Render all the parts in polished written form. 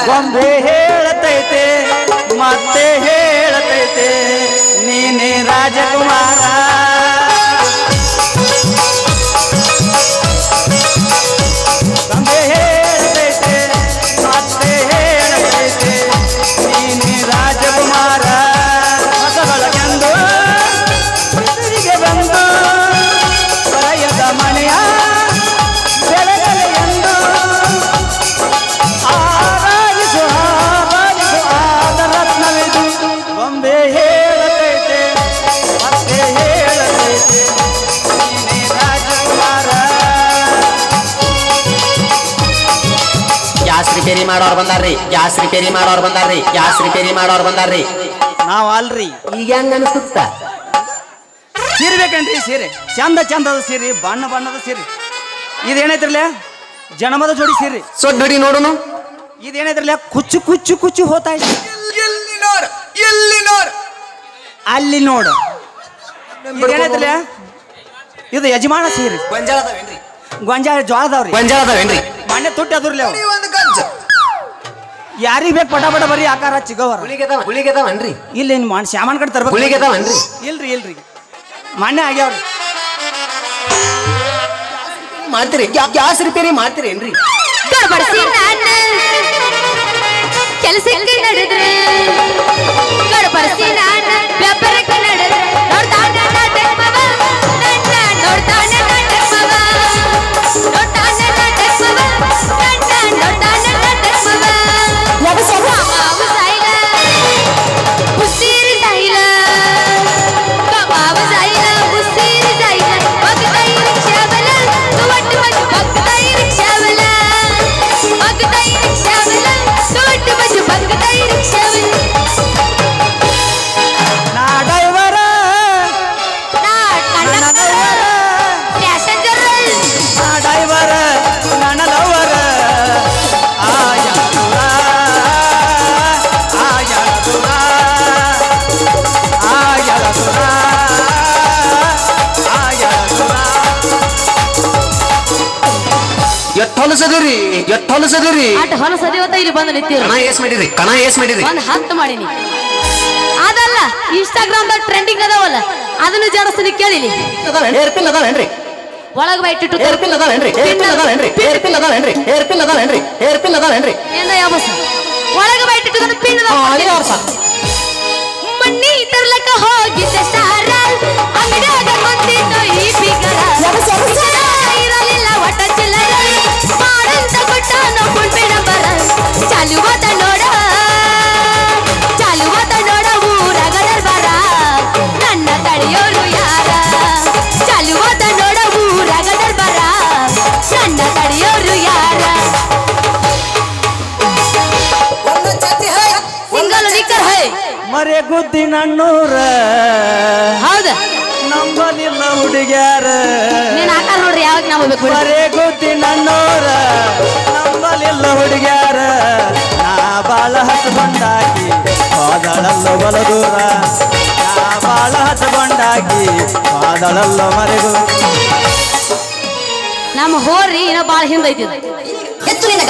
ಗೊಂಬೆ ಹೇಳತೈತೆ ಮತ್ತೆ ಹೇಳತೈತೆ ನೀನೇ ರಾಜಕುಮಾರ ಗೊಂಬೆ ಹೇಳತೈತೆ ಮತ್ತೆ ಹೇಳತೈತೆ ನೀನೇ ರಾಜಕುಮಾರ ಹೊಸಗಳಗೆಂದು ಬಿಸಿಲಿಗೆ ಬಂದು ಬರೆಯದ ಮನೆಯ ಬೆಳಗಲೆಯೆಂದು ಆರಾಧಿಸು ಆರಾಧಿಸು ಆದ ರತ್ನವಿದು ಗೊಂಬೆ ಹೇಳತೈತೆ ಮತ್ತೆ ಹೇಳತೈತೆ ನೀನೇ ರಾಜಕುಮಾರ ಗ್ಯಾಸ್ ರಿಪೇರಿ ಮಾಡೋರು ಬಂದಾರ್ರಿ ಗ್ಯಾಸ್ ರಿಪೇರಿ ಮಾಡೋರು ಬಂದಾರ್ರಿ ಗ್ಯಾಸ್ ರಿಪೇರಿ ಮಾಡೋರು ಬಂದಾರ್ರಿ ನಾವ್ ಅಲ್ರಿ ಈಗ ಹೆಂಗ ಅನಿಸುತ್ತ ಸೀರೆ ಬೇಕನ್ರಿ ಸೀರೆ ಚಂದ ಚಂದದ ಸೀರೆ ಬಣ್ಣ ಬಣ್ಣದ ಸೀರೆ ಇದೇನೈತ್ರಲ್ಲ ಜನಮದ ಜೋಡಿ ಸೀರೆ ಸೊಡ್ ನೋಡಿ ನೋಡುನು ಇದೇನೈತ್ರಲ್ಲ ಕುಚ್ಚು ಕುಚ್ಚು ಕುಚ್ಚು ಹೋತಾ ಇದೆ ಎಲ್ಲಿ ನೋಡು ಎಲ್ಲಿ ನೋಡು ಅಲ್ಲಿ ನೋಡು ಇದೇನೈತ್ರಲ್ಲ ಇದು ಯಜಮಾನ ಸೀರೆ ಗೊಂಜಾಳದವೇನ್ರಿ ಗೊಂಜಾಳ ಜ್ವಾಳದವ್ರಿ ಗೊಂಜಾಳದವೇನ್ರಿ ಮಣ್ಣೆ ತುಟ್ಟಿ ಅದ್ರಲ್ಲ ಒಂದು ಗಂಜ ಯಾರಿಗ್ ಬೇಕು ಪಟ ಪಟ ಬರೀ ಆಕಾರ ಚಿಗವರ ಗುಳಿಗೆದವನ್ರಿ ಇಲ್ಲಿ ಶ್ಯಾಮನ್ ಕಡೆ ತರ್ಬೇಕು ಗುಳಿಗೆದವನ್ರಿ ಇಲ್ರಿ ಇಲ್ರಿ ಮಣ್ಣೆ ಆಗ್ಯಾವ್ರಿ ಮಾಡ್ತೀರಿ ಗ್ಯಾಸ್ ರಿಪೇರಿ ಮಾಡ್ತೀರೇನ್ರಿ ಗಡಬಡಿಸಿ ನಾನು ಕೆಲಸಕ್ಕೆ ನಡೆದ್ರೆ ಗಡಬಡಿಸಿ ನಾನು ವ್ಯಾಪಾರಕ್ಕೆ ನಡೆದ್ರೆ ನೋಡ್ತಾನೆ ನಾಟಕ ಮವ ನನ್ನ ನೋಡ್ತಾನೆ ನಾಟಕ ಮವ ನೋಡ್ತಾನೆ ನಾಟಕ ಮವ ನನ್ನ ನೋಡ್ತಾನೆ ನಾಟಕ ಮವ ಮಾವು ಸಾಯಿಲ ಉಸಿರಿ ಸಾಯಿಲ ಕಮಾವು ಸಾಯಿಲ ಉಸಿರಿ ಸಾಯಿಲ ಬಗ್ತಾಯಿ ರಿಕ್ಷಾವಲ ತುವಟ್ಟು ಮಜು ಬಗ್ತಾಯಿ ರಿಕ್ಷಾವಲ ಬಗ್ತಾಯಿ ರಿಕ್ಷಾವಲ ತುವಟ್ಟು ಮಜು ಬಗ್ತಾಯಿ ರಿಕ್ಷಾವಲ ನಾ ಡ್ರೈವರ ನಾ ಕಂಡಕ್ಟರ್ ಪ್ಯಾಸೆಂಜರ್ ನಾ ಡ್ರೈವರ ನನ್ನ ಲವರ ಆಯಾದುರ ಆಯಾದುರ ಆಯಾದುರ ಆಯಾದುರ ಎಷ್ಟ್ ಹೊಲಸದಿರಿ ಆಟ ಹೊಲಸದಿವತ್ತ ಇಲ್ಲಿ ಬಂದು ನಿಂತಿರು ಕಣ ಏಸ್ ಮಾಡಿರಿ ಒಂದ್ ಹತ್ತು ಮಾಡೀನಿ ಅದಲ್ಲ ಇನ್ಸ್ಟಾಗ್ರಾಮ್ ದಾಗ ಟ್ರೆಂಡಿಂಗ್ ಅದಾವಲ್ಲ ಅದನ್ನು ಜರಸ್ತೀನಿ ಕೇಳಿಲಿ ಏರ್ಪಿಲ್ ಅದಾವೇನ್ರಿ ಒಳಗ ಬೈಟಿಟ್ಟು ಏರ್ಪಿಲ್ ಅದಾವೇನ್ರಿ ಏರ್ಪಿಲ್ ಅದಾವೇನ್ರಿ ಏರ್ಪಿಲ್ ಅದಾವೇನ್ರಿ ಏರ್ಪಿಲ್ ಅದಾವೇನ್ರಿ ಏರ್ಪಿಲ್ ಅದಾವೇನ್ರಿ ಏನ ಯಾವಸ ಒಳಗ ಬೈಟಿಟ್ಟು ಪಿನ್ ಮಣ್ಣಿ ತರ್ಲಕ ಹೋಗಿದ್ದೆ ಸ್ಟಾರ ಅಂಗಡಿಯಾಗ ಬಂದಿತ್ತು ಈ ಬಿಗರ ಇರಲಿಲ್ಲ ಒಟ್ಟ ಚಿಲ್ಲರ ಮಾಡಂತ ಕೊಟ್ಟ ನೋಡ್ ಬಿಡಂಬರ ಚಾಲುವಾದ ನೋಡ ಊರಾಗ ದರ್ಬಾರ ನನ್ನ ತಡೆಯೋರು ಯಾರ ಚಾಲುವಾದ ನೋಡ ಊರಾಗ ದರ್ಬಾರ ನನ್ನ ತಡೆಯೋರು ಯಾರ ಸಿಂಗಲ್ ನಿಕ್ಕರ್ ಹೈ ಮರೆ ಗುದ್ದಿ ನನ್ನೂರ ಹೌದ ನಂಬಲಿಲ್ಲ ಹುಡುಗ್ಯಾರ ನೀನ್ ಆಕಾರ ನೋಡ್ರಿ ಯಾವಾಗ ನಾವು ಹೋಗ್ಬೇಕು ಮರೆ ಗುದ್ದಿ ನನ್ನೂರ ನಂಬಲಿಲ್ಲ ಹುಡುಗ್ಯಾರ ನಾ ಬಾಳ ಹಚ್ಕೊಂಡಾಕಿ ಹೋದಳಲ್ಲ ಬಲ ದೂರ ನಾ ಬಾಳ ಹಚ್ಕೊಂಡಾಕಿ ಹೋದಳಲ್ಲ ಮರೆಗೂ ನಮ್ಮ ಹೋರಿ ಏನೋ ಬಾಳ ಹಿಂದೈತಿ ಎತ್ತುಲಿನ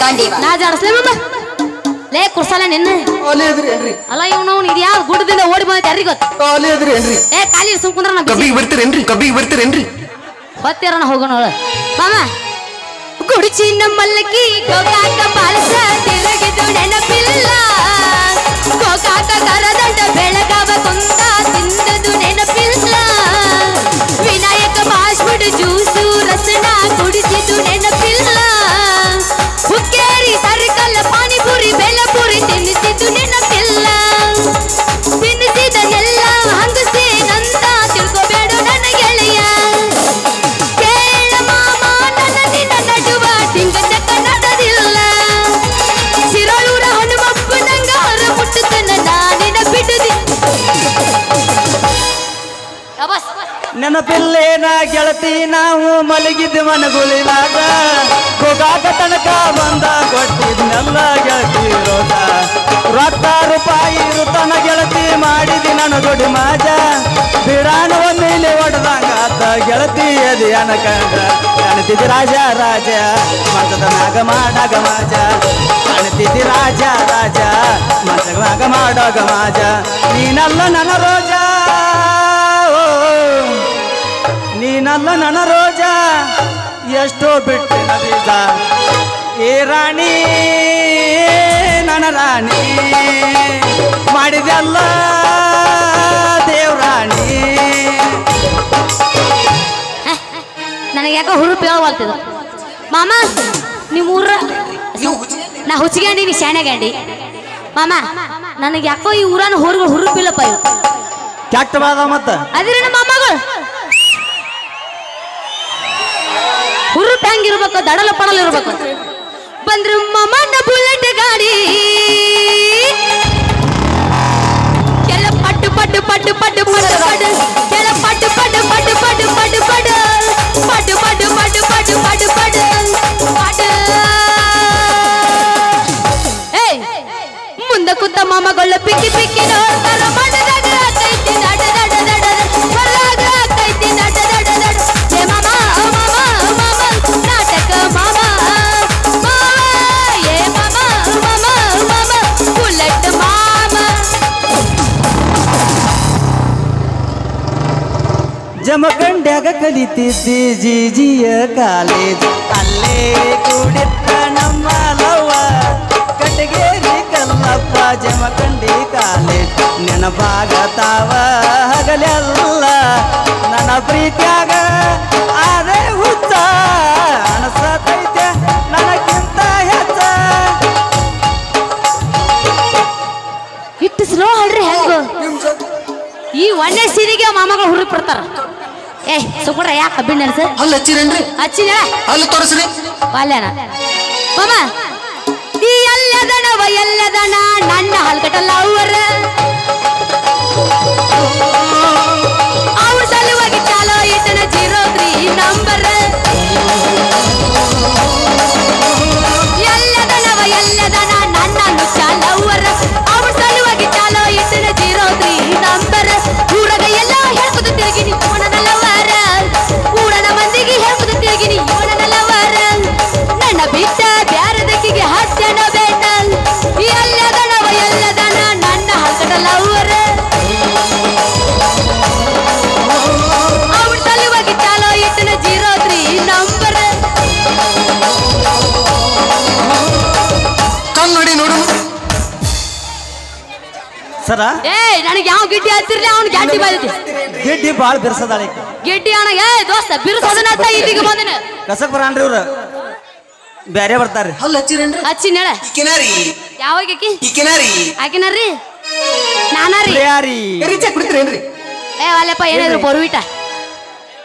ಗಾಂಡೀವ ನಾ ಜಾಡಸ್ಲೇ ಮಮ್ಮ ಲೇ ಕುರ್ಸಲ್ಲ ನಿನ್ನ ಅಲ್ಲ ಇವ್ನು ಇದು ಯಾವ ಗುಡ್ಡದಿಂದ ಓಡಿ ಬಂದೈತೆ ಯಾರಿಗೆ ಗೊತ್ತು ಏ ಖಾಲಿ ಸುಮ್ಕುಂದ್ರ ನಾ ಕಬ್ಬಿಗೆ ಬರ್ತೀರೇನ್ರಿ ಹೊತ್ತಿರೋಣ ಹೋಗೋಣ ಮಾಮ ಗುಡಿಚಿ ನಮ್ಮಲ್ಲಕ್ಕಿ ಗೋಕಾಕ ಪಾಲಸ ತಿರುಗಿದು ನೆನಪಿಲ್ಲ ಗೋಕಾಕ ಕರದಂಡ ಬೆಳಗಾವ ಕುಂದ ತಿಂದದು ನೆನಪಿಲ್ಲ ವಿನಾಯಕ ಬಾಷ್ಪುಡು ಜ್ಯೂಸು ರಸನ ಕುಡಿಸಿದ್ದು ನೆನಪಿಲ್ಲ ಹುಕ್ಕೇರಿ ಸರ್ಕಲ್ ಪಾನಿಪುರಿ ಬೆಲ್ಲಪುರಿ ತಿನ್ನಿಸಿದ್ದು ನೆನಪಿಲ್ಲ ತಿನ್ನಿಸಿದನೆಲ್ಲ ಹಂಗಸೇ ನಂದ ತಿಳ್ಕೋಬೇಡ ನನ್ನ ಗೆಳೆಯ ಕೇಳ ಮಾಮ ನನ್ನ ನಿನ್ನ ನಡುವ ಟಿಂಗ ಚಕ್ಕ ನಡೆದಿಲ್ಲ ಸಿರಳೂರ ಹನುಮಪ್ಪನಂಗ ಹೊರ ಮುಟ್ಟುತ್ತನ ನಾನಿನ ಬಿಡುದಿ ನೆನಪಿಲ್ಲೇನ ಗೆಳತಿ ನಾವು ಮಲಗಿದ್ದ ಮನಗುಳಿನಾಗ ಗೋಗಾಕ ತನಕ ಬಂದ ಕೊಟ್ಟಿದ್ನೆಲ್ಲ ಗೆಳತಿ ರೋಗ ರೊಕ್ಕ ರೂಪಾಯಿ ಇರುತ್ತನ ಗೆಳತಿ ಮಾಡಿದಿ ನನ್ನ ದೊಡ್ಡ ಮಾಜ ಬಿಡಾನ ಮೇಲೆ ಹೊಡೆದಂಗ ಆತ ಗೆಳತಿ ಎದಿ ಅನಕಂಡ ಕಾಣ್ತಿದ್ದಿ ರಾಜ ರಾಜ ಮತದ ನಾಗ ಮಾಡಾಗ ಮಾಜ ರಾಜ ರಾಜ ಮಜವಾಗ ಮಾಡೋಗ ಮಾಜ ನೀನಲ್ಲ ನನ್ನ ರೋಜಾ ನೀನಲ್ಲ ನನ್ನ ರೋಜಾ ಎಷ್ಟೋ ಬಿಟ್ಟಿನ ಬೀಜ ಏ ರಾಣಿ ನನ್ನ ರಾಣಿ ಮಾಡಿದೆಲ್ಲ ದೇವ್ರಾಣಿ ನನಗೆ ಯಾಕೋ ಹುರುಪು ಹೇಳ್ಬಾರ್ತಿದ್ದು ಮಾಮ ನಿಮ್ಮ ಊರ ನಾ ಹುಚ್ಚಿಗಂಡಿ ನೀ ಶಾಣೆಗಂಡಿ ಮಾಮ ನನಗೆ ಯಾಕೋ ಈ ಊರನ ಹೊರಗಳು ಹುರುಪಿಲ್ಲಪ್ಪ ಇವು ಕೆಟ್ಟವಾದ ಮತ್ತ ಅದಿರ ನಮ್ಮ ಮಾಮಗಳು ಹುರುಪ್ ಹೆಂಗಿರ್ಬೇಕು ದಡಲ ಪಡಲ್ ಇರ್ಬೇಕು ಬಂದ್ರು ಮಾಮನ ಬುಲೆಟ್ ಗಾಡಿ ಕೆಲ ಪಟ್ಟು ಪಟ್ಟು ಪಟ್ಟು ಪಟ್ಟು ಪಟ್ಟು ಪಟ್ಟು ಕೆಲ ಪಟ್ಟು ಪಟ್ಟು ಪಟ್ಟು ಪಟ್ಟು ಪಟ್ಟು ಪಟ್ಟು ಪಟ್ಟು ಪಟ್ಟು ಪಟ್ಟು ಪಟ್ಟು ಪಟ್ಟು ಪಟ್ಟು ಪಟ್ಟು ಏಯ್ ಮುಂದೆ ಕೂತ ಮಾಮಗಳ ಪಿಕ್ಕಿ ಪಿಕ್ಕಿ ನೋಡ್ತಾರ ಮಾಡದಾಗ ಕೈತಿ ನಡ ನಡ ನಡ ಬರಲಾಗ ಕೈತಿ ನಡ ನಡ ನಡ ಏ ಮಾಮ ಮಾಮ ಮಾಮ ನಾಟಕ ಮಾಮ ಮಾಮ ಏ ಮಾಮ ಮಾಮ ಮಾಮ ಬುಲೆಟ್ ಮಾಮ ಜಮಖಂಡ್ಯಾಗ ಕಲಿತಿದ್ದಿ ಜಿಜಿಯ ಕಾಲೇಜ್ ಅಲ್ಲೇ ಕೂಡಿತ್ತ ನಮ್ಮ ಲವ್ವ ಕಟಗೇರಿ ಕಲ್ಲಪ್ಪ ಜಮಖಂಡಿ ಕಾಲೇಜ್ ನೆನಪಾಗತಾವ ಹಗಲೆಲ್ಲ ನನ್ನ ಪ್ರೀತ್ಯಾಗ ಆದೇ ಹುಚ್ಚ ಅನಸತೈತೆ ನನಗಿಂತ ಹೆಚ್ಚ ಇಟ್ಟು ಸ್ಲೋ ಹೇಳ್ರಿ ಹೆಂಗು ಈ ಒಂದೇ ಸೀನಿಗೆ ಮಾಮಗಳು ಹುರುಪ್ ಬಿಡ್ತಾರ ಏ ಸುಕುಡ್ರ ಯಾಕೆ ಕಬ್ಬಿಣ ಸರ್ ಅಲ್ಲಿ ಹಚ್ಚಿರೇನ್ರಿ ಹಚ್ಚಿನ ಅಲ್ಲಿ ತೋರಿಸ್ರಿ ಬಾಲ್ಯನ ಮಾಮ ಈ ಎಲ್ಲದನವ ಎಲ್ಲದನ ನನ್ನ ಹಲ್ಕಟಲ್ಲ ಅವರ ಅವ್ರ ಸಲುವಾಗಿ ಚಾಲೋ ಇಟ್ಟನ 03 ನಂಬರ್ ಎಲ್ಲದನವ ಎಲ್ಲದನ ನನ್ನನ್ನು ಚಾಲವರ ಅವ್ರ ಸಲುವಾಗಿ ಚಾಲೋ ಇಟ್ಟನ 03 ನಂಬರ್ ಊರಗ ಎಲ್ಲ ಹೇಳ್ಕೊತ ತಿರುಗಿನಿ ಇವನಲ್ಲವರ ಊರನ ಮಂದಿಗೆ ಹೇಳ್ಕೊತ ತಿರುಗಿನಿ ಇವನಲ್ಲವರ ನನ್ನ ಬಿಟ್ಟ ಬ್ಯಾರದಕ್ಕಿಗೆ ಹಚ್ಚನ ಬೇಟ ಎಲ್ಲದನವ ಎಲ್ಲದನ ನನ್ನ ಹಲ್ಕಟಲ್ಲವರ ಅವ್ರ ಸಲುವಾಗಿ ಚಾಲೋ ಇಟ್ಟನ 03 ನಂಬರ್ ಕನ್ನಡಿ ನೋಡು ಸರ ಏ ನನಗೆ ಯಾವ ಗಿಡ್ಡಿ ಹತ್ತಿರ್ಲಿ ಅವ್ನು ಗ್ಯಾಟಿ ಬಾದೈತಿ ಗಿಡ್ಡಿ ಬಾಳ್ ಬಿರ್ಸದಾಳೆ ಗಿಡ್ಡಿ ಅಣ್ಣ ಏ ದೋಸ್ತ ಬಿರುಸೋದನ್ನ ಇಲ್ಲಿಗೆ ಬಂದಿನ ಕಸಕ್ ಬರಾನ್ರಿ ಇವ್ರು ಬ್ಯಾರೆ ಬರ್ತಾರ್ರಿ ಅಲ್ಲಿ ಹಚ್ಚಿರೇನ್ರಿ ಹಚ್ಚಿ ನೆಳ ಇಕ್ಕಿನಾರಿ ಯಾವಾಗ ಆಕಿ ಇಕ್ಕಿನಾರಿ ಆಕಿನರ್ರಿ ನಾನಾರಿ ಯಾರಿ ರೀಚೆ ಕುಡಿತೀರೇನ್ರಿ ಏ ಅಲ್ಲಪ್ಪ ಏನಾದ್ರು ಬರುವಿಟ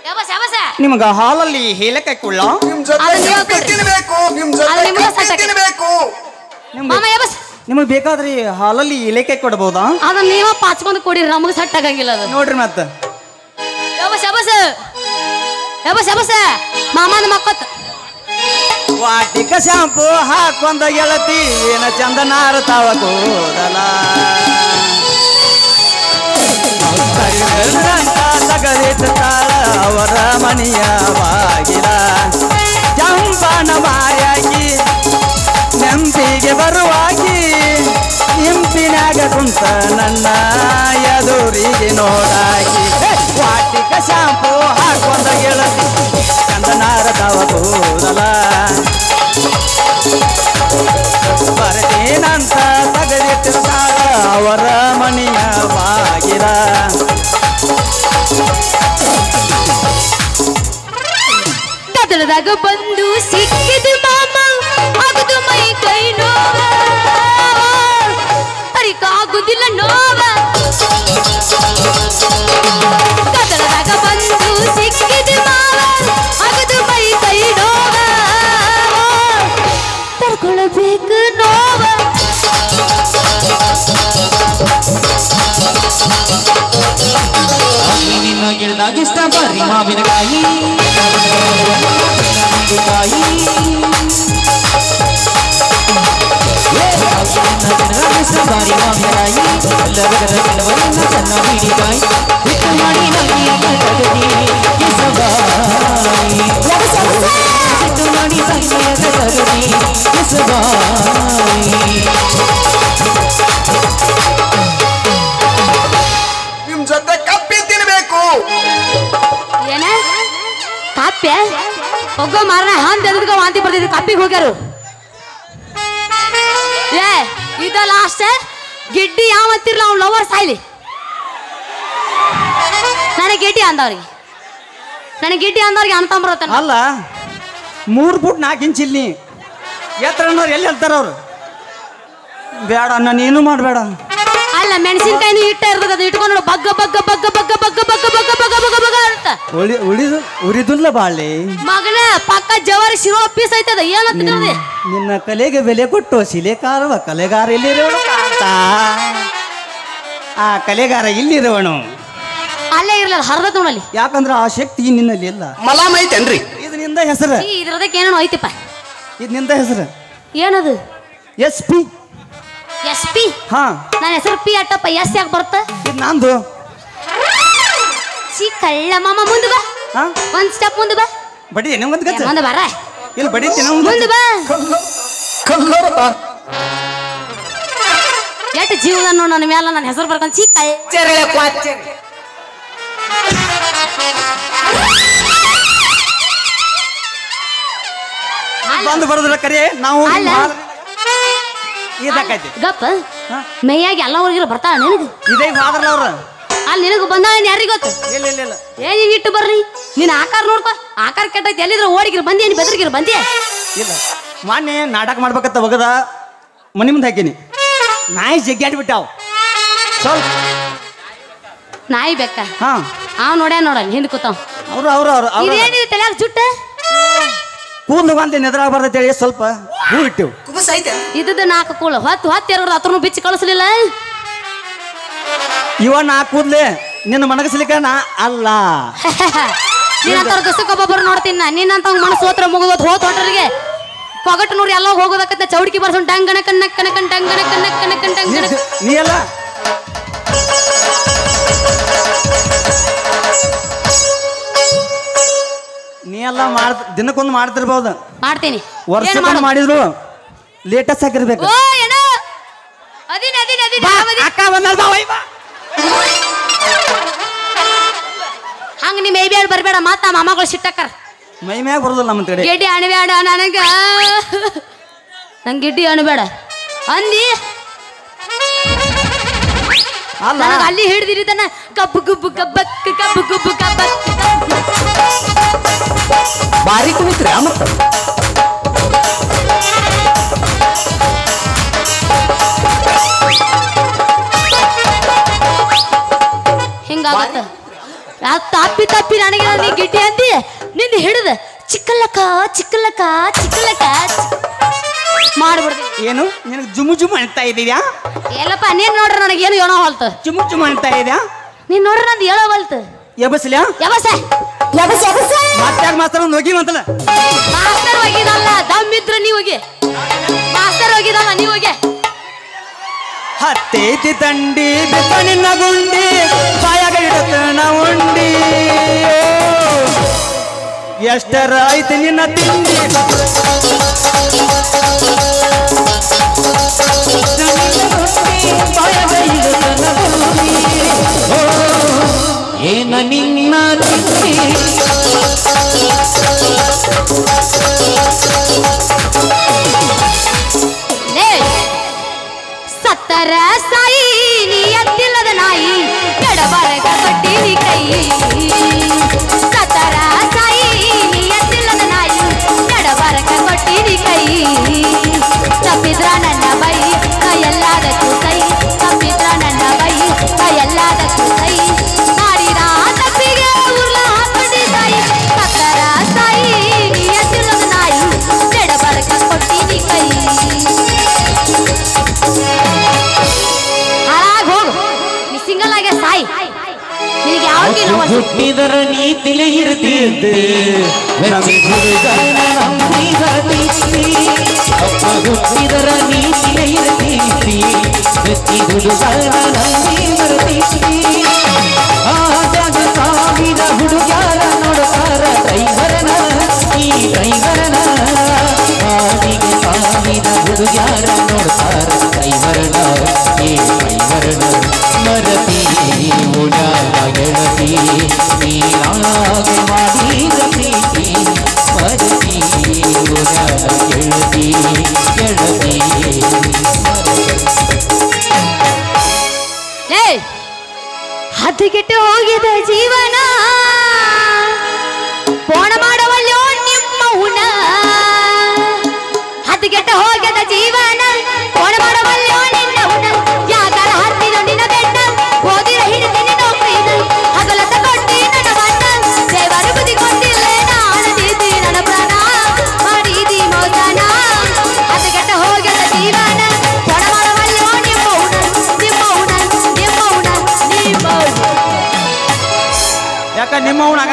ಯಾಬಸ ಯಾಬಸ ನಿಮ್ಗ ಹಾಲಲ್ಲಿ ಹೇಳಕ್ಕೆ ಕೊಳ್ಳ ನಿಮ್ ಜೊತೆ ಅದು ನೀವು ಕಪ್ಪೆ ಕೊಡ್ರಿ. ತಿನ್ಬೇಕು ನಿಮ್ ಅದು ಜೊತೆ ನಿಮ್ಗೆ ಕಪ್ಪೆ ಸಾಕಾಗಿ. ತಿನ್ಬೇಕು ಮಾಮ ಯಾಬಸ್ ನಿಮಗ್ ಬೇಕಾದ್ರಿ ಹಾಲಲ್ಲಿ ಏಲಕ್ಕಿ ಕೊಡ್ಬೋದಾ ಅದನ್ನ ನೀವ ಪಾಚ್ಕೊಂಡು ಕೊಡಿರಿ ನಮಗೆ ಸಟ್ ಆಗಂಗಿಲ್ಲ ಅದು ನೋಡ್ರಿ ಮತ್ತ ಯಾಬಸ್ ಯಾಬಸ್ ಯಾಬಸ್ ಯಾಬಸ್ ಮಾಮನ ಮಕ್ಕತ್ ವಾಟಿಕ ಶಾಂಪು ಹಾಕೊಂಡ ಗೆಳತಿ ಏನ ಚಂದ ನಾರತಾವ ಕೂದಲ ತಗದಿಟ್ಟಾಳ ಅವರ ಮನೆಯ ಬಾಗಿಲ ಜಂಬನ ಮಾಯಾಗಿ ನೆಂಪಿಗೆ ಬರುವಾಗಿ ಇಂಪಿನಾಗ ಕುಂತ ನನ್ನ ಎದುರಿಗೆ ನೋಡಾಗಿ ವಾಟಿಕ ಶಾಂಪು ಹಾಕೊಂಡ ಗೆಳತಿ ಚಂದನಾರದವ ಕೂದಲ ಬರ್ತೀನಂತ ತಗದಿಟ್ಟಿರ್ತಾಳ ಅವರ ಮನೆಯ ಬಾಗಿಲ ಕದಲದಾಗ ಬಂದು ಸಿಕ್ಕಿದ ಮಾಮ ಆಗದು ಮೈ ಕೈ ನೋವ ಅರಿಕಾಗುದಿಲ್ಲ ನೋವ ಕದಲದಾಗ ಬಂದು ಸಿಕ್ಕಿದ ಮಾವ ಆಗದು ಮೈ ಕೈ ನೋವ ತಡ್ಕೊಳ್ಬೇಕು ನೋವ ನಿನ್ನ ಗಿಡದಾಗ ಇಷ್ಟ ಬರ್ರಿ ಮಾವಿನಕಾಯಿ ಕಾಯಿ ಬಾರಿ ಮಾವಿನಕಾಯಿ ಎಲ್ಲವರ ಕೆಲವರನ್ನ ಸಣ್ಣ ಬೀಡಿಕಾಯಿ ಬಿಟ್ಟು ಮಾಡಿ ನಮಗೆ ಬಿಟ್ಟು ಮಾಡಿ ಸಂಜೆಯ ತಗದಿ ಹೋಗೋ ಮಾರನ ಹಂದ ಎದಕ ವಾಂತಿ ಬರ್ತಿದ್ರು ಕಪ್ಪಿಗೆ ಹೋಗ್ಯಾರು ಏ ಇದ ಲಾಸ್ಟ್ ಗಿಡ್ಡಿ ಯಾವ ಅಂತಿರ್ಲ ಅವ್ನ ಲವರ್ ಸಾಯ್ಲಿ ನನಗೆ ಗಿಡ್ಡಿ ಅಂದವ್ರಿಗೆ ಅಂತಂಬರತ್ತ ಅಲ್ಲ 3 ಫುಟ್ 4 ಇಂಚ್ ಇಲ್ಲಿ ಎತ್ತರ ಅನ್ನೋರು ಎಲ್ಲಿ ಹೇಳ್ತಾರ ಅವ್ರು ಬೇಡ ಅನ್ನ ನೀನು ಮಾಡಬೇಡ ಅಲ್ಲ ಮೆಣಸಿನಕಾಯಿನೂ ಇಟ್ಟ ಇರ್ತದ ಅದು ಇಟ್ಕೊಂಡು ನೋಡು ಬಗ್ಗ ಬಗ್ಗ ಬಗ್ಗ ಬಗ್ಗ ಬಗ್ಗ ಬಗ್ಗ ಬಗ್ಗ ಬಗ್ಗ ಬಗ್ಗ ಬಗ್ಗ ಅಂತ ಉರಿದುಲ್ಲ ಬಾಳೆ ಮಗನ ಪಕ್ಕ ಜವಾರಿ ಶಿರೋ ಪೀಸ್ ಐತದ ಏನಂತ ನಿನ್ನ ಕಲೆಗೆ ಬೆಲೆ ಕೊಟ್ಟು ಶಿಲೆಕಾರವ ಕಲೆಗಾರ ಎಲ್ಲಿರೋಣ ಆ ಕಲೆಗಾರ ಇಲ್ಲಿರುವನು ಅಲ್ಲೇ ಇರ್ಲಿಲ್ಲ ಹರದ ನೋಡಲ್ಲಿ ಯಾಕಂದ್ರೆ ಆ ಶಕ್ತಿ ನಿನ್ನಲ್ಲಿ ಇಲ್ಲ ಮಲಾಮ್ ಐತೇನ್ರಿ ಇದು ನಿಂದ ಹೆಸರು ಇದ್ರದಕ್ಕೆ ಏನೇನೋ ಐತಿಪ್ಪ ಇದು ನಿಂದ ಹೆಸರು ಏನದು SP ಹಾ ನನ್ನ ಹೆಸರು ಪಿ ಅಟ್ಟಪ್ಪ ಎಸ್ ಯಾಕೆ ಬರುತ್ತ ಇದು ನಂದು ಚೀ ಕಳ್ಳ ಮಾಮ ಮುಂದೆ ಬಾ ಹಾ ಒಂದ್ ಸ್ಟೆಪ್ ಮುಂದೆ ಬಾ ಬಡಿ ನಿಮ್ಗೊಂದು ಗಚ್ಚ ಮುಂದೆ ಬಾರ ಇಲ್ಲಿ ಬಡಿತೀನಿ ಮುಂದೆ ಬಾ ಕಲ್ಲರಪ್ಪ ಎಷ್ಟು ಜೀವದ ನೋಡು ನನ್ನ ಮೇಲೆ ನನ್ನ ಹೆಸರು ಬರ್ಕೊಂಡು ಚೀ ಕಳ್ಳ ಬಂದು ಬರೋದ್ರ ಕರೆ ನಾವು ಅಲ್ಲ. ಇದಕ್ಕೈತಿ ಗಪ್ಪ ಮೇಯಾಗಿ ಎಲ್ಲ ಊರಿಗೆಲ್ಲ ಬರ್ತಾಳ ನಿನಗೆ ಇದೇ ಫಾದರ್ಲ ಅವ್ರ ಅಲ್ಲಿ ನಿನಗೆ ಬಂದ ಯಾರಿಗೆ ಗೊತ್ತು ಇಲ್ಲ ಇಲ್ಲ ಇಲ್ಲ ಏನ್ ಇಟ್ಟು ಬರ್ರಿ ನೀನ್ ಆಕಾರ ನೋಡ್ಕೊ ಆಕಾರ ಕೆಟ್ಟೈತಿ ಎಲ್ಲಿದ್ರು ಓಡಿಗಿರ್ ಬಂದಿ ಏನ್ ಬೆದರಿಗಿರ್ ಬಂದಿ ಇಲ್ಲ ಮೊನ್ನೆ ನಾಟಕ ಮಾಡ್ಬೇಕಂತ ಹೋಗದ ಮನಿ ಮುಂದೆ ಹಾಕಿನಿ ನಾಯಿ ಜಗ್ಗಾಡ್ಬಿಟ್ಟಾವ್ ಸ್ವಲ್ಪ ನಾಯಿ ಬೆಕ್ಕ ಹಾ ಅವ್ ನೋಡ್ಯ ನೋಡಲ್ಲ ಹಿಂದ್ ಕೂತಾವ್ ಅವ್ರು ಅವ್ರು ಅವ್ರು ಅವ್ರು ಇದೇನಿದೆ ತಲೆಯಾಗ ಜುಟ್ಟ ಕೂದಲು ಅಂತ ನೆದರಾಗಬಾರ್ದಂತೇಳಿ ಸ್ವಲ್ಪ ಹೂ ಇಟ್ಟಿವು ಇದ್ದದ್ದು 4 ಕೂಳು ಹೊತ್ತು ಎರಡು ಹತ್ರನು ಬಿಚ್ಚಿ ಕಳಿಸ್ಲಿಲ್ಲ ಇವ ನಾ ಕೂದ್ಲೆ ನಿನ್ನ ಮನಗಸ್ಲಿಕ್ಕ ನಾ ಅಲ್ಲ ನೀನಂತವ್ರ ಗಸಕೊಬ್ಬೊಬ್ಬರು ನೋಡ್ತೀನಿ ನೀನಂತ ಮನಸ್ಸು ಹೋತ್ರ ಮುಗಿದೋತ್ ಹೋತ್ ಹೊಂಟ್ರಿಗೆ ಕೊಗಟ್ಟು ನೋಡಿ ಎಲ್ಲ ಹೋಗೋದಕ್ಕಂತ ಚೌಡಿಕೆ ಬರ್ಸೋನ್ ಟಂಗಣ ಕಣ್ಣ ಕಣ ಕಣ್ ಟಂಗಣ ಕಣ್ಣ ಕಣ ಕಣ್ ಟಂಗಣ ನೀ ಅಲ್ಲ ನೀ ಎಲ್ಲ ದಿನಕ್ಕೊಂದು ಮಾಡ್ತಿರ್ಬೋದು ಮಾಡ್ತೀನಿ ವರ್ಷಕ್ಕೊಂದು ಮಾಡಿದ್ರು ಲೇಟೆಸ್ಟ್ ಆಗಿರ್ಬೇಕು ಓ ಏನೋ ಅಕ್ಕ ಬಂದಲ್ ಬಾ ಒಯ್ ಬಾ ಹಂಗ ನೀ ಮೇಬಿ ಹೇಳಿ ಬರ್ಬೇಡ ಮಾತ ಮಾಮಗಳು ಸಿಟ್ಟಕ್ಕರ್ ಮೈ ಮ್ಯಾಗ ಬರೋದಿಲ್ಲ ನಮ್ಮ ಕಡೆ ಗಿಡ್ಡಿ ಅಣಬೇಡ ನನಗ ನಂಗೆ ಗಿಡ್ಡಿ ಅಣಬೇಡ ಅಂದಿ ಅಲ್ಲ ನನಗ ಅಲ್ಲಿ ಹಿಡ್ದಿರಿದನ ಕಬ್ಬು ಗುಬ್ಬು ಕಬ್ಬಕ್ ಕಬ್ಬು ಗುಬ್ಬು ಕಬ್ಬಕ್ ಬಾರಿ ಕುಣಿತ್ರಿ ಮತ್ತ ಹಿಂಗಾಗತ್ತ ತಪ್ಪಿ ನನಗೆ ನೀ ಗಿಡ್ಡಿ ಅಂದಿ ನಿಂದ ಹಿಡಿದ ಚಿಕ್ಕಲಕ್ಕ ಚಿಕ್ಕಲಕ್ಕ ಚಿಕ್ಕಲಕ್ಕ ಮಾಡ್ಬಿಡ್ದಿ ಏನು ನಿನಗೆ ಜುಮು ಜುಮು ಅಣ್ತಾ ಇದೀಯಾ ಎಲ್ಲಪ್ಪ ನೀನ್ ನೋಡ್ರಿ ನನಗೆ ಏನು ಏನೋ ಹೊಲ್ತ ಜುಮು ಜುಮು ಅಣ್ತಾ ಇದೆಯಾ ನೀನ್ ನೋಡ್ರಿ ನಂದು ಹೇಳೋ ಹೊಲ್ತ ಎಬಸ್ಲ್ಯಾ ಯಾವಸ ಮತ್ತೆ ಮಾಸ್ತರ ಹೋಗಿವಂತಲ್ಲ ಮಾಸ್ತರ್ ಹೋಗಿದಲ್ಲ ದಮ್ಮಿದ್ರ ನೀ ಹೋಗಿ ಮಾಸ್ತರ್ ಹೋಗಿದಲ್ಲ ನೀ ಹೋಗಿ ಹತ್ತೈತಿ ತಂಡಿ ಬೆತ್ತ ನಿನ್ನ ಗುಂಡಿ ಬಾಯಾಗಿಡತನ ಉಂಡಿ ಎಷ್ಟರ ಐತಿ ನಿನ್ನ ತಿಂಡಿ ಏನ ನಿನ್ನ ತಿಂಡಿ ಸತ್ತರ ಸಾಯಿ ನೀ ಎತ್ತಿಲ್ಲದ ನಾಯಿ ಎಡಬರಗ ಕಟ್ಟಿನಿ ಕೈ ಸತ್ತರ ಸಾಯಿ ನೀ ಎತ್ತಿಲ್ಲದ ನಾಯಿ ಎಡಬರಗ ಕೊಟ್ಟಿನಿ ಕೈ ತಪ್ಪಿದ್ರ ನನ್ನ ಬೈ ಕೈಯಲ್ಲಾದಕ್ಕೂ ಸೈ ತಪ್ಪಿದ್ರ ನನ್ನ ಬೈ ಕೈಯಲ್ಲಾದಕ್ಕೂ ಸೈ ಮಾಡಿದ ತಪ್ಪಿಗೆ ಉರ್ಲ ಹಾಕೊಂಡಿ ಸಾಯಿ ಸತ್ತರ ಸಾಯಿ ನೀ ಎತ್ತಿಲ್ಲದ ನಾಯಿ ಎಡಬರಗ ಕೊಟ್ಟಿನಿ ಕೈ ಹಾಳಾಗ್ ಹೋಗು ನೀ ಸಿಂಗಲ್ ಆಗಿ ಸಾಯಿ ನಿನಗೆ ಯಾವಾಗ ಹುಟ್ಟಿದರ ನೀತಿಲೆ ಇರ್ತಿದ್ದೆ ಹುಟ್ಟಿದರ ನೀತಿಲೆ ಇರ್ತೀತಿ ಆದಾಗ ಸಾವಿರ ಹುಡುಗ್ಯಾರ ನೋಡ್ತಾರ ಡ್ರೈವರನ ಈ ಡ್ರೈವರನ ಆದಿಗೆ ಸಾವಿರ ಹುಡುಗ್ಯಾರ ನೋಡ್ತಾರ ಡ್ರೈವರನ ಈ ಡ್ರೈವರನ ಮರತಿ ಗೆಳತಿ ನೀನಾಗ ಮಾಡಿದ ಪ್ರೀತಿ ಮರತಿ ಗೆಳತಿ ಗೆಳತಿ ಹದಗೆಟ್ಟು ಹೋಗಿದ ಜೀವನ ಪೋಣ ಮಾಡವಲ್ಲೋ ನಿಮ್ಮ ಉಣ ಹದಗೆಟ್ಟು ಹೋಗಿದ ಜೀವನ ಪೋಣ ಮಾಡವಲ್ಲೋ ನಿನ್ನ ಉಣ ಯಾಕಾರ ಹತ್ತಿದ ನಿನ್ನ ಬೆಟ್ಟ ಓದಿರ ಹಿಡಿದಿನ ನೌಕರಿನ ಹಗಲತ್ತ ಕೊಟ್ಟಿ ನನ್ನ ಬಣ್ಣ ದೇವರು ಬುದ್ಧಿ ಕೊಟ್ಟಿಲ್ಲ ನಾನದೀತಿ ನನ್ನ ಪ್ರಾಣ ಮಾಡಿದಿ ಮೋಸನ ಹದಗೆಟ್ಟು ಹೋಗಿದ ಜೀವನ ಪೋಣ ಮಾಡವಲ್ಲೋ ನಿಮ್ಮ ಉಣ ನಿಮ್ಮ ಉಣ ನಿಮ್ಮ ಉಣ ನಿಮ್ಮ ಉಣ ಯಾಕ ನಿಮ್ಮವನಾಗ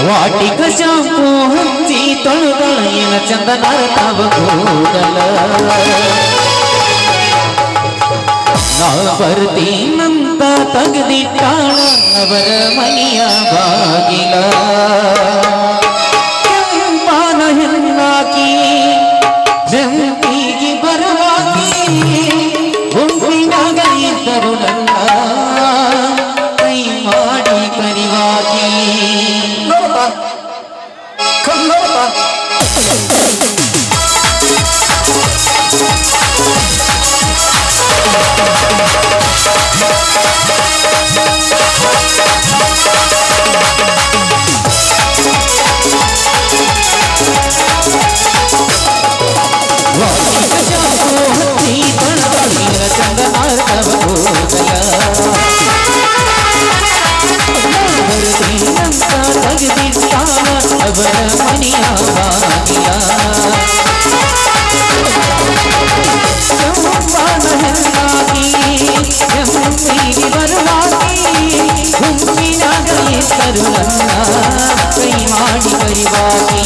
ವಾಟಿಕ ಶಾಂಪು ಹಚ್ಚಿ ತೊಳೆದಳ ಏನ ಚಂದನ ತವ ಕೂದಲ ನಾ ಬರ್ತೀನಂತ ತೆಗೆದಿಟ್ಟಾಳ ಅವರ ಮನೆಯ ಬಾಗಿಲ ಕೆಂಪಾನ ಹೆಣ್ಣಾಕಿ ಬೆಂಕಿಗೆ ಬರವಾಕಿ ಗುಂಪಿನಾಗ ಇದ್ದರು ನನ್ನ ಕೈ ಮಾಡಿ ಕರಿವಾಕಿ ಅವರ ಮನೆಯ ಬಾಗಿಲ ಕೆಂಪಾನ ಹೆಣ್ಣಾಗಿ ಕೆಂಪಿಗೆ ಬರುವಾಗಿ ಗುಂಪಿನಾಗ ಇದ್ದರು ನನ್ನ ಕೈ ಮಾಡಿ ಕರಿವಾಗಿ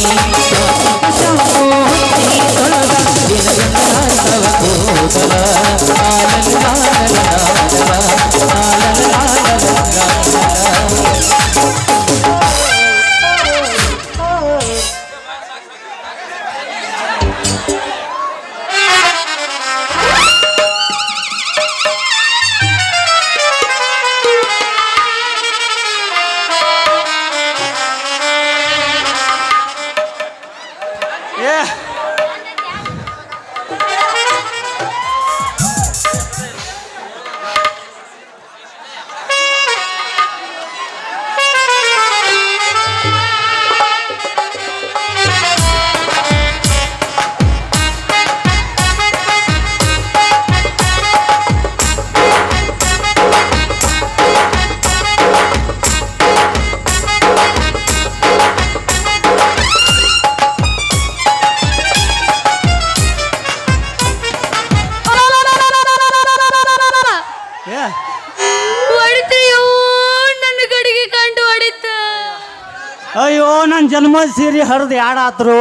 ಅಯ್ಯೋ ನನ್ನ ಜನ್ಮ ಸೀರಿ ಹರಿದು ಯಾಡಾತ್ರು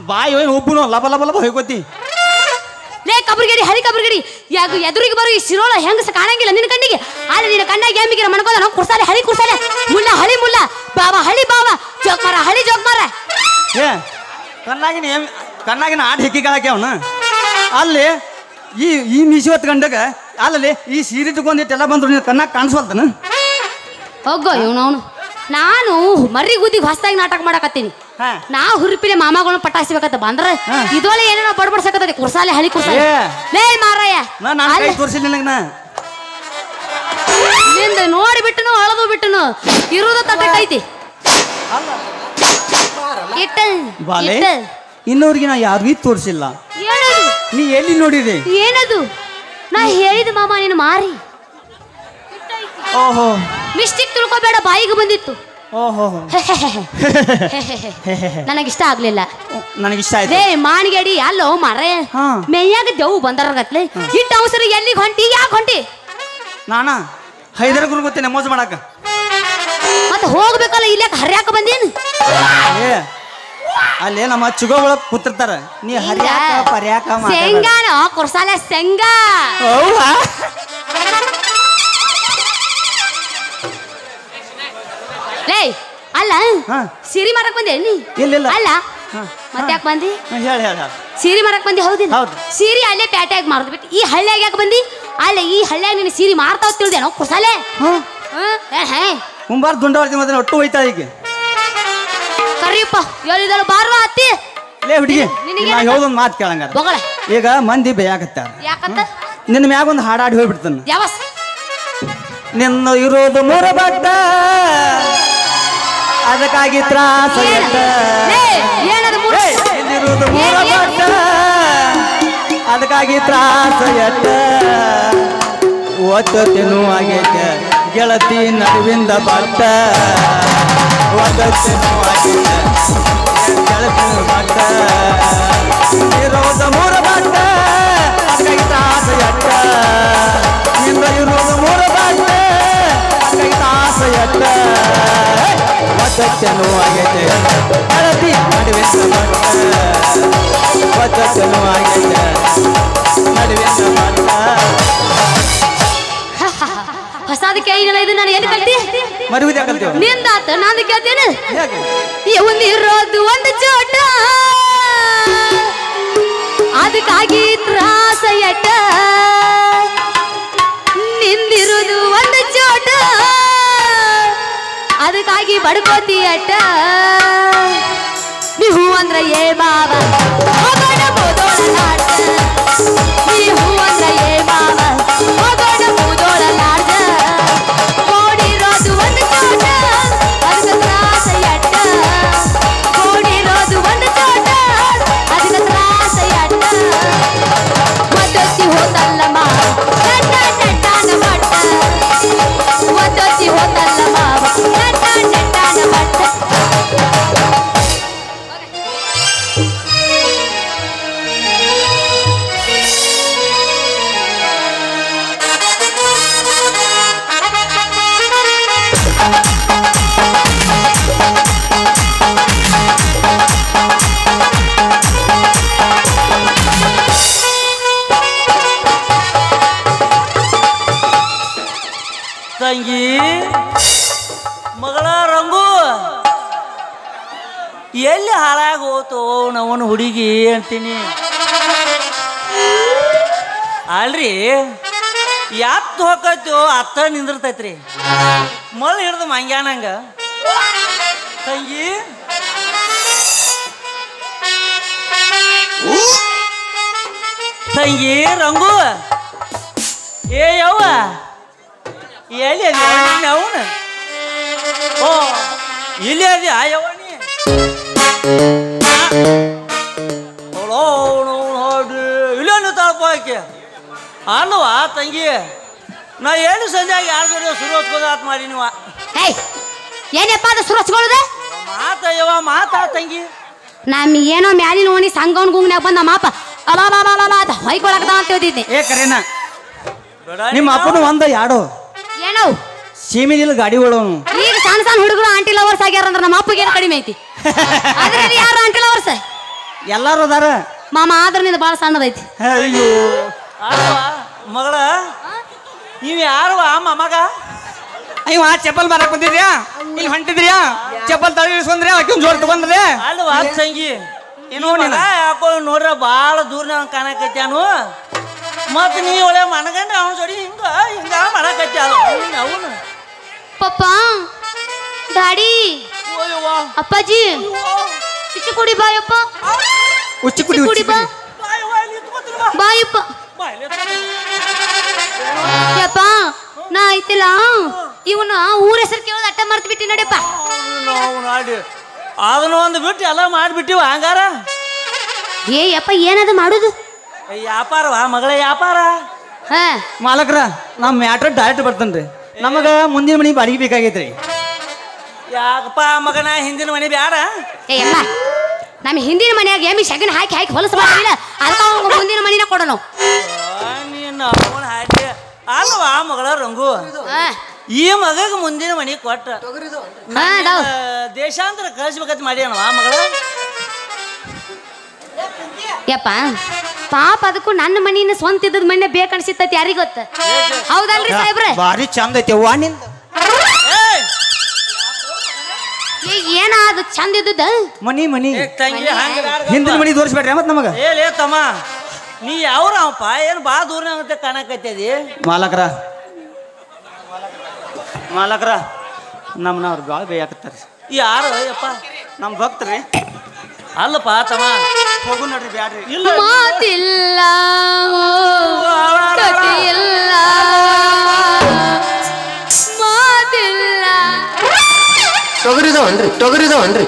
ಬಾಯಿ ಒಬ್ಬನು ಲಬ ಲಬ ಲಬ ಹೋಗೋತಿ ಲೇ ಕಬ್ರಗಡಿ ಹಳಿ ಕಬ್ರಗಡಿ ಯಾಕ ಎದುರಿಗೆ ಬರೋ ಈ ಶಿರೋಳ ಹೆಂಗಸ ಕಾಣಂಗಿಲ್ಲ ನಿನ್ನ ಕಣ್ಣಿಗೆ ಆದ್ರೆ ನಿನ್ನ ಕಣ್ಣಾಗ ಎಮ್ಮಿಗಿರ ಮನ್ಕೋದ ನಾವು ಕುರ್ಸಾಲೆ ಹಳಿ ಕುರ್ಸಾಲೆ ಮುಲ್ಲ ಹಳಿ ಮುಲ್ಲ ಬಾವ ಹಳಿ ಬಾವ ಜೋಕ್ಮಾರ ಹಳಿ ಜೋಕ್ಮಾರ ಏ ಕಣ್ಣಾಗಿನ ಆಟ ಹೆಕ್ಕಿಗಳಾಕೆ ಅವನು ಅಲ್ಲಿ ಈ ಮೀಸಿ ಹೊತ್ತು ಗಂಡಗ ಅಲ್ಲಿ ಈ ಸೀರೆ ತಗೊಂಡಿಟ್ಟೆಲ್ಲ ಬಂದ್ರು ನೀನು ಕಣ್ಣಾಗ ಕಾಣಿಸ್ವಲ್ತನ ಹೋಗೋ ಇವನವನು ನಾನು ಮರ್ರಿ ಗುದ್ದಿಗೆ ಹೊಸದಾಗಿ ನಾಟಕ ಮಾಡಕತ್ತೀನಿ ನಾ ಹುರುಪಿಲೆ ಮಾಮಗಳನ್ನ ಪಟಾಯಿಸ್ಬೇಕಂತ ಬಂದ್ರೆ ಇದೊಳೆ ಏನೇನೋ ಬಡ್ಬಡ್ಸಕತ್ತೈತಿ ಕುರ್ಸಾಲೆ ಹಳಿ ಕುರ್ಸಾಲೆ ಲೇ ಮಾರಯ್ಯ ತೋರಿಸಿಲ್ಲ ನನಗೆ ನಿಂದ ನೋಡಿ ಬಿಟ್ಟನು ಅಳದು ಬಿಟ್ಟನು ಇರುದ ತಟ್ಟೈತಿ ಇನ್ನೋರಿಗೆ ನಾ ಯಾರಿಗೂ ತೋರಿಸಿಲ್ಲ ಏನದು ನೀ ಎಲ್ಲಿ ನೋಡಿದೆ ಏನದು ನಾ ಹೇಳಿದ ಮಾಮ ನೀನು ಮಾರಿ ಓಹೋ ಮಿಸ್ಟೇಕ್ ತಿಳ್ಕೊಬೇಡ ಬಾಯಿಗೆ ಬಂದಿತ್ತು ಓಹೋ ನನಗಿಷ್ಟ ಆಗ್ಲಿಲ್ಲ ನನಗಿಷ್ಟ ಆಯ್ತು ರೇ ಮಾಣಿಗಡಿ ಅಲ್ಲೋ ಮಾರೇ ಮೇಯಾಗ ದೇವು ಬಂದರಗತ್ಲೆ ಇಟ್ಟ ಅವಸರ ಎಲ್ಲಿಗೆ ಹೊಂಟಿ ಯಾಕೆ ಹೊಂಟಿ ನಾನಾ ಹೈದರಾಬಾದ್ ಗೊತ್ತೇನೆ ಮೋಸ ಮಾಡಕ ಮತ್ತೆ ಹೋಗ್ಬೇಕಲ್ಲ ಇಲ್ಲೇ ಹರ್ಯಾಕ ಬಂದೇನು ಏ ಅಲ್ಲೇ ನಮ್ಮ ಚುಗೋ ಒಳಗ್ ಕೂತಿರ್ತಾರ ನೀ ಹರ್ಯಾಕ ಪರ್ಯಾಕ ಶೇಂಗಾನ ಕುರ್ಸಾಲೆ ಶೇಂಗಾ ಲೇ ಅಲ್ಲ ಸೀರೆ ಮಾರಕ್ ಬಂದೆ ನೀ ಇಲ್ಲ ಅಲ್ಲ ಮತ್ತೆ ಯಾಕೆ ಬಂದಿ ಹೇಳ ಸೀರೆ ಮಾರಕ್ ಬಂದಿ ಹೌದಿಲ್ಲ ಹೌದು ಸೀರೆ ಅಲ್ಲೇ ಪ್ಯಾಟ್ಯಾಗ ಮಾರ್ದು ಬಿಟ್ಟು ಈ ಹಳ್ಳಿಯಾಗ ಯಾಕೆ ಬಂದಿ ಅಲ್ಲ ಈ ಹಳ್ಳಿಯಾಗ ನೀನು ಸೀರೆ ಮಾರ್ತಾವ್ ತಿಳಿದೇನೋ ಕುಸಾಲೆ ಕುಂಬಾರ ದುಂಡ ಹೊಡ್ತಿ ಮತ್ತೆ ಒಟ್ಟು ಹೋಯ್ತಾ ಈಗ ಕರಿಯಪ್ಪ ಹೇಳಿದಳು ಬಾರ್ವಾ ಅತ್ತಿ ಲೇ ಹುಡುಗಿ ನಿನಗೆ ನಾ ಹೇಳೋದೊಂದು ಮಾತು ಕೇಳಂಗಾರ ಬೊಗಳ ಈಗ ಮಂದಿ ಬೇಯಾಕತ್ತಾರ ಯಾಕಂತ ನಿನ್ನ ಮ್ಯಾಗ ಒಂದು ಹಾಡಾಡಿ ಹೋಗ್ಬಿಡ್ತಾನ ಯಾವ ನಿನ್ನ ಇರೋದು ಮೂರ ಬಟ್ಟ ಅದಕ್ಕಾಗಿ ತ್ರಾಸ ಏನದು ನಿನ್ನಿರೋದು ಮೂರ ಬಟ್ಟ ಅದಕ್ಕಾಗಿ ತ್ರಾಸ ಎಟ್ಟ ಒತ್ತ ತಿನ್ನುವಾಗೈತೆ ಗೆಳತಿ ನಡುವಿಂದ ಬಟ್ಟ ಒತ್ತ ತಿನ್ನುವಾಗೈತೆ ಗೆಳತಿ ಬಟ್ಟ ಇರೋದು ಮೂರ ಬಟ್ಟ ಅದಕ್ಕಾಗಿ ತ್ರಾಸ ಎಟ್ಟ ನಿಂದ ಇರೋದು ಮೂರ ಬಟ್ಟ ಅದಕ್ಕಾಗಿ ತ್ರಾಸ ಎಟ್ಟ ಒತ್ತ ನೋವಾಗೈತೆ ಗೆಳತಿ ನಡುವಿಂದ ಬಟ್ಟ ಒತ್ತ ನೋವಾಗೈತೆ ನಡುವಿಂದ ಬಟ್ಟ ಹೊಸಾದ ಕೇಳಿಲ್ಲ ಇದು ನಾನು ಏನು ಕಲ್ತಿ ಮರುವಿದ ಕಲ್ತೀವ ನಿಂದಾತ ನಾನು ಕೇಳ್ತೇನೆ ಹೇಗೆ ಒಂದು ಇರೋದು ಒಂದು ಚೋಟ ಅದಕ್ಕಾಗಿ ತ್ರಾಸ ಎಟ್ಟ ನಿಂದಿರುವುದು ಒಂದು ಚೋಟ ಅದಕ್ಕಾಗಿ ಬಡ್ಕೋತಿ ಅಟ್ಟ ನೀವು ಅಂದ್ರ ಏ ಬಾಬ ನೀವು ಅಂದ್ರ ಏ ಬಾಬ ಹೋಗೋಣ ಕೂದೋಳಲಾಡ್ದ ಕೋಡಿರೋದು ಒಂದು ಚೋಟ ಅದಕ್ಕೆ ತ್ರಾಸ ಎಟ್ಟ ಕೋಡಿರೋದು ಒಂದು ಚೋಟ ಅದಕ್ಕೆ ತ್ರಾಸ ಎಟ್ಟ ಒದ್ದೊತ್ತಿ ಹೋತಲ್ಲ ಮಾವ ನಟ್ಟ ನಟ್ಟಾನ ಮಟ್ಟ ಒದ್ದೊತ್ತಿ ಹೋತಲ್ಲ ಮಾವ ನಟ್ಟ ನಟ್ಟಾನ ಮಟ್ಟ ತಂಗಿ ಮಗಳ ರಂಗು ಎಲ್ಲಿ ಹಾಳಾಗಿ ಹೋತು ನವನು ಹುಡುಗಿ ಅಂತೀನಿ ಅಲ್ರಿ ಯಾತ್ ಹೋಗತ್ತೋ ಅತ್ತ ನಿಂದಿರ್ತೈತ್ರಿ ಮಳೆ ಹಿಡ್ದು ಮಂಗ್ಯಾನಂಗ ತಂಗಿ ತಂಗಿ ರಂಗು ಏ ಯವ್ವ ಎಲ್ಲಿ ಅದಿ ಅವನು ಓ ಇಲ್ಲಿ ಅದಿ ಯವ್ವ ನೀ ಇಲ್ಲೇನು ತಳಪ ಆಕೆ ಅಲ್ವಾ ತಂಗಿ ನಾ ಏನು ಸಂಜೆಯಾಗಿ ಯಾರ ಜೊತೆ ಸುರೋಸ್ಕೋದಾತ್ ಮಾಡಿ ನೀವು ಏನಪ್ಪ ಅದು ಸುರಸ್ಕೊಳ್ಳೋದೆ ಮಾತಯ್ಯವ ಮಾತಾ ತಂಗಿ ನಮ್ ಏನೋ ಮ್ಯಾಲಿನ ಓಣಿ ಸಂಗವನ್ ಗುಂಗ್ನ್ಯಾಗ ಬಂದ ಮಾಪ ಅಲಾಲಾಲಾಲ ಅಂತ ಹೊಯ್ಕೊಳಕದ ಅಂತ ಹೇಳ್ತಿದ್ದೆ ಏ ಕರೇನ ನಿಮ್ಮ ಅಪ್ಪನು ಒಂದ ಯಾಡೋ ಏನೋ ಸೀಮಿದಿಲ್ಲ ಗಾಡಿಗಳು ಈಗ ಸಣ್ಣ ಸಣ್ಣ ಹುಡುಗರು ಆಂಟಿ ಲವರ್ಸ್ ಆಗ್ಯಾರ ಅಂದ್ರೆ ನಮ್ಮ ಅಪ್ಪಗೆ ಏನು ಕಡಿಮೆ ಐತಿ ಅದ್ರಲ್ಲಿ ಯಾರು ಆಂಟಿ ಲವರ್ಸ್ ಎಲ್ಲಾರು ಅದಾರ ಮಾಮ ಆದ್ರ ನಿಂದ ಭಾಳ ಸಣ್ಣದೈತಿ ಅಯ್ಯೋ ಅಲ್ವಾ ಮಗಳ ನೀವು ಯಾರು ಮಗ ಅಯ್ಯೋ ಚಪ್ಪಲ್ ಮಾರಕ್ ಬಂದಿದ್ಯಾ ಇಲ್ಲಿ ಹೊಂಟಿದ್ರಿಯಾ ಚಪ್ಪಲ್ ತಳಿ ಇಳಿಸ್ಕೊಂಡ್ರಿ ಆಕೆ ಜೋರ್ ತಗೊಂಡ್ರೆ ಅಲ್ವಾ ತಂಗಿ ಏನೋ ಯಾಕೋ ನೋಡ್ರ ಭಾಳ ದೂರ ಕಾಣಕತ್ಯಾನು ಮತ್ ನೀ ಒಳ್ಳೆ ಮನಗಂಡ್ರೆ ಅವನ ಜೋಡಿ ಹಿಂಗ ಮಾಡಕತ್ಯ ಅವನು ಪಪ್ಪ ಡ್ಯಾಡಿ ಅಪ್ಪಾಜಿ ಚಿಚ್ಚಿ ಕುಡಿ ಬಾಯಪ್ಪ ಉಚ್ಚಿ ಕುಡಿ ಕುಡಿ ಬಾ ಬಾಯಪ್ಪ ಯಪ್ಪ ನಾ ಐತಿಲ್ಲ ಇವನ ಊರ ಹೆಸರು ಕೇಳೋದು ಅಟ್ಟ ಮರ್ತು ಬಿಟ್ಟಿ ನೋಡಪ್ಪ ನೋಡಿ ಅದನ್ನ ಒಂದು ಬಿಟ್ಟು ಎಲ್ಲ ಮಾಡಿಬಿಟ್ಟಿವ ಹಂಗಾರ ಏ ಯಪ್ಪ ಏನದು ಮಾಡುದು ವ್ಯಾಪಾರವಾ ಮಗಳ ವ್ಯಾಪಾರ ಹಾ ಮಾಲಕ್ರ ನಮ್ಮ ಮ್ಯಾಟ್ರ್ ಡೈರೆಕ್ಟ್ ಬರ್ತನ್ರಿ ನಮಗ ಮುಂದಿನ ಮನಿ ಬಾಡಿಗೆ ಬೇಕಾಗೈತ್ರಿ ಯಾಕಪ್ಪ ಮಗನ ಹಿಂದಿನ ಮನೆ ಬ್ಯಾಡ ಏ ಯಪ್ಪ ನಮ್ಮ ಹಿಂದಿನ ಮನ್ಯಾಗ ಎಮ್ಮಿ ಶಗನ್ ಹಾಕಿ ಹಾಕಿ ಹೊಲಸು ಮಾಡಿಲ್ಲ ಅದಕ್ಕೆ ಅವ್ನು ಮುಂದಿನ ಮನಿನ ಕೊಡೋನು ನೀನು ಅವನ ಹಾಕಿ ಅಲ್ವಾ ಮಗಳ ರಂಗು ಈ ಮಗಗ ಮುಂದಿನ ಮನಿ ಕೊಟ್ಟ ದೇಶಾಂತರ ಕಳಿಸ್ಬೇಕಂತ ಮಾಡ್ಯಾನವಾ ಮಗಳ ಯಪ್ಪ ಪಾಪ ಅದಕ್ಕೂ ನನ್ನ ಮನಿನ ಸ್ವಂತ ಇದ್ದದ ಮನೆ ಬೇಕನ್ಸಿತ್ತೈತಿ ಯಾರಿಗ ಗೊತ್ತ ಹೌದಲ್ರಿ ಸಾಹೇಬ್ರೆ ಬಾರಿ ಚಂದ ಐತಿ ಅವ್ವ ನಿಂದ ಏನ ಅದು ಚಂದ ಇದ್ದದ ಮನಿ ಮನಿ ತಂಗಿ ಹಿಂದಿನ ಮನಿ ತೋರಿಸ್ಬೇಡ್ರಿ ಮತ್ ನಮಗ ಲೇ ತಮ್ಮ ನೀ ಯಾವ್ರಪ್ಪ ಏನು ಬಾ ದೂರ ಕಾಣಕತ್ತದಿ ಮಾಲಕ್ರ ಮಾಲಕ್ರ ನಮ್ಮನ್ನ ಅವ್ರು ಭಾಳ ಬೇಯಾಕತ್ತಾರೆ. ಯಾರು ಯಪ್ಪ? ನಮ್ಮ ಭಕ್ತರಿ. ಅಲ್ಲಪ್ಪ ತಮ್ಮ ಹೋಗು ನೋಡ್ರಿ ಬ್ಯಾಡ್ರಿ. ಇಲ್ಲ ಮಾತಿಲ್ಲ ಕಥೆಯಿಲ್ಲ ಮಾತಿಲ್ಲ ತೊಗರಿದವನ್ರಿ